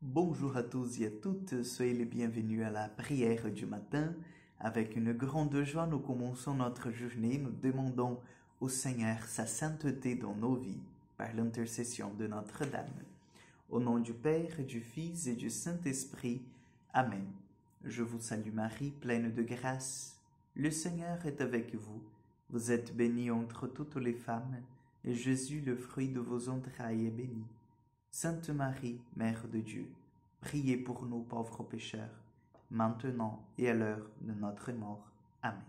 Bonjour à tous et à toutes, soyez les bienvenus à la prière du matin. Avec une grande joie, nous commençons notre journée. Nous demandons au Seigneur sa sainteté dans nos vies par l'intercession de Notre-Dame. Au nom du Père, du Fils et du Saint-Esprit. Amen. Je vous salue Marie, pleine de grâce. Le Seigneur est avec vous. Vous êtes bénie entre toutes les femmes, et Jésus, le fruit de vos entrailles, est béni. Sainte Marie, Mère de Dieu, priez pour nous pauvres pécheurs, maintenant et à l'heure de notre mort. Amen.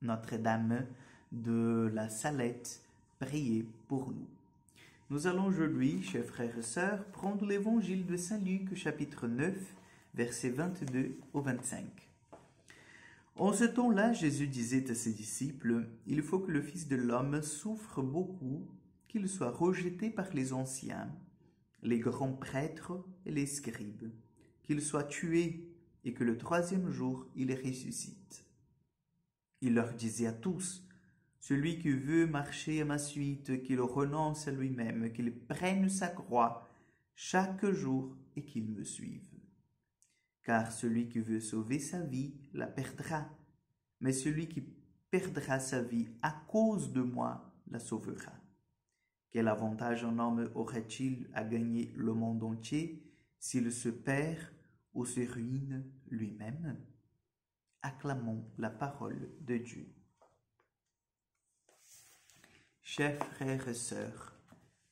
Notre-Dame de la Salette, priez pour nous. Nous allons aujourd'hui, chers frères et sœurs, prendre l'évangile de Saint Luc, chapitre 9, versets 22 au 25. En ce temps-là, Jésus disait à ses disciples, « Il faut que le Fils de l'homme souffre beaucoup, qu'il soit rejeté par les anciens, les grands prêtres et les scribes, qu'il soit tué et que le troisième jour il ressuscite. » Il leur disait à tous, « Celui qui veut marcher à ma suite, qu'il renonce à lui-même, qu'il prenne sa croix chaque jour et qu'il me suive. Car celui qui veut sauver sa vie la perdra, mais celui qui perdra sa vie à cause de moi la sauvera. Quel avantage un homme aurait-il à gagner le monde entier s'il se perd ou se ruine lui-même? Acclamons la parole de Dieu. Chers frères et sœurs,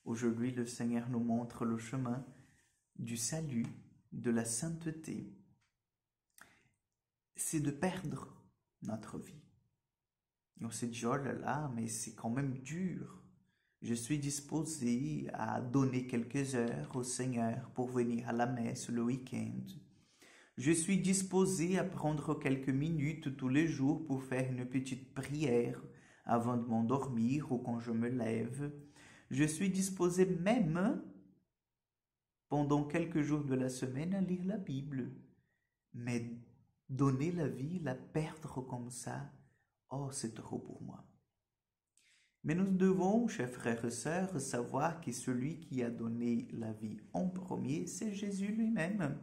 aujourd'hui le Seigneur nous montre le chemin du salut, de la sainteté. C'est de perdre notre vie. Et on s'est dit, oh là là, mais c'est quand même dur. Je suis disposé à donner quelques heures au Seigneur pour venir à la messe le week-end. Je suis disposé à prendre quelques minutes tous les jours pour faire une petite prière avant de m'endormir ou quand je me lève. Je suis disposé même pendant quelques jours de la semaine à lire la Bible. Mais donner la vie, la perdre comme ça, oh, c'est trop pour moi. Mais nous devons, chers frères et sœurs, savoir que celui qui a donné la vie en premier, c'est Jésus lui-même.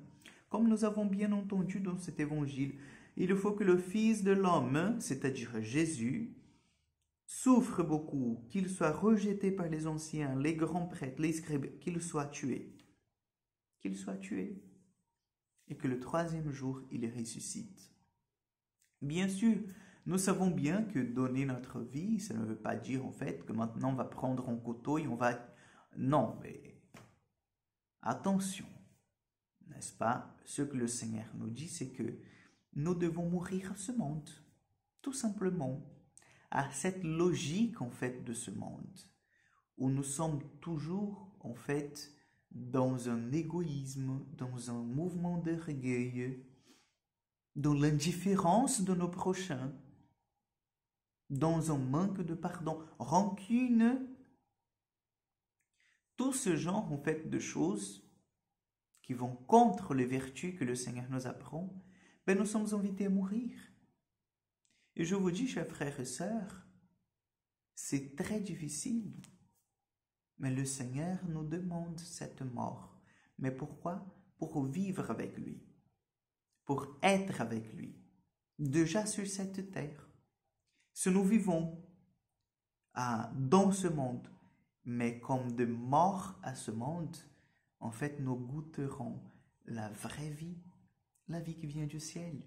Comme nous avons bien entendu dans cet évangile, il faut que le Fils de l'homme, c'est-à-dire Jésus, souffre beaucoup, qu'il soit rejeté par les anciens, les grands prêtres, les scribes, qu'il soit tué. Qu'il soit tué. Et que le troisième jour, il ressuscite. Bien sûr, nous savons bien que donner notre vie, ça ne veut pas dire en fait que maintenant on va prendre un couteau et on va... Non, mais attention, n'est-ce pas? Ce que le Seigneur nous dit, c'est que nous devons mourir à ce monde, tout simplement, à cette logique en fait de ce monde, où nous sommes toujours en fait dans un égoïsme, dans un mouvement d'orgueil, dans l'indifférence de nos prochains, dans un manque de pardon, rancune, tout ce genre en fait de choses qui vont contre les vertus que le Seigneur nous apprend, nous sommes invités à mourir. Et je vous dis, chers frères et sœurs, c'est très difficile, mais le Seigneur nous demande cette mort. Mais pourquoi? Pour vivre avec lui, pour être avec lui, déjà sur cette terre. Si nous vivons dans ce monde, mais comme de morts à ce monde, en fait, nous goûterons la vraie vie, la vie qui vient du ciel.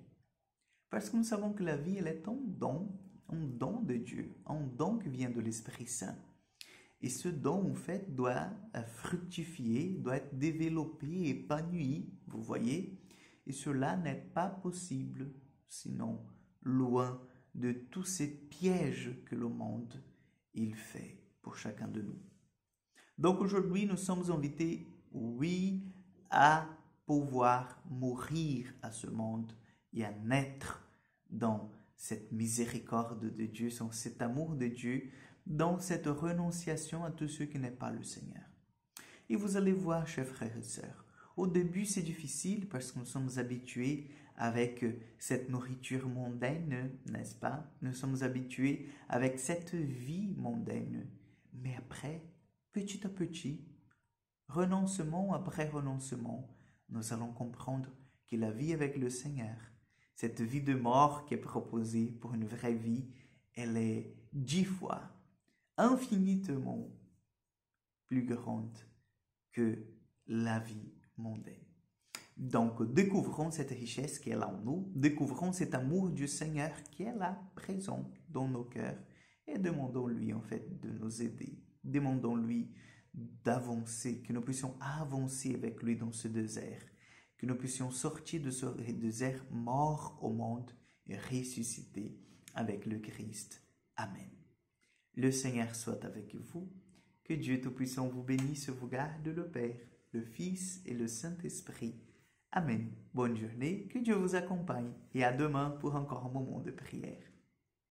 Parce que nous savons que la vie, elle est un don de Dieu, un don qui vient de l'Esprit Saint. Et ce don, en fait, doit fructifier, doit être développé, épanoui, vous voyez. Et cela n'est pas possible, sinon loin de tous ces pièges que le monde, il fait pour chacun de nous. Donc aujourd'hui, nous sommes invités, oui, à pouvoir mourir à ce monde et à naître dans cette miséricorde de Dieu, dans cet amour de Dieu, dans cette renonciation à tout ce qui n'est pas le Seigneur. Et vous allez voir, chers frères et sœurs, au début c'est difficile parce que nous sommes habitués avec cette nourriture mondaine, n'est-ce pas? Nous sommes habitués avec cette vie mondaine. Mais après, petit à petit, renoncement après renoncement, nous allons comprendre que la vie avec le Seigneur, cette vie de mort qui est proposée pour une vraie vie, elle est 10 fois, infiniment plus grande que la vie mondaine. Donc, découvrons cette richesse qui est là en nous, découvrons cet amour du Seigneur qui est là, présent dans nos cœurs, et demandons-lui en fait de nous aider. Demandons-lui d'avancer, que nous puissions avancer avec lui dans ce désert, que nous puissions sortir de ce désert mort au monde et ressusciter avec le Christ. Amen. Le Seigneur soit avec vous, que Dieu Tout-Puissant vous bénisse et vous garde, le Père, le Fils et le Saint-Esprit. Amen. Bonne journée, que Dieu vous accompagne et à demain pour encore un moment de prière.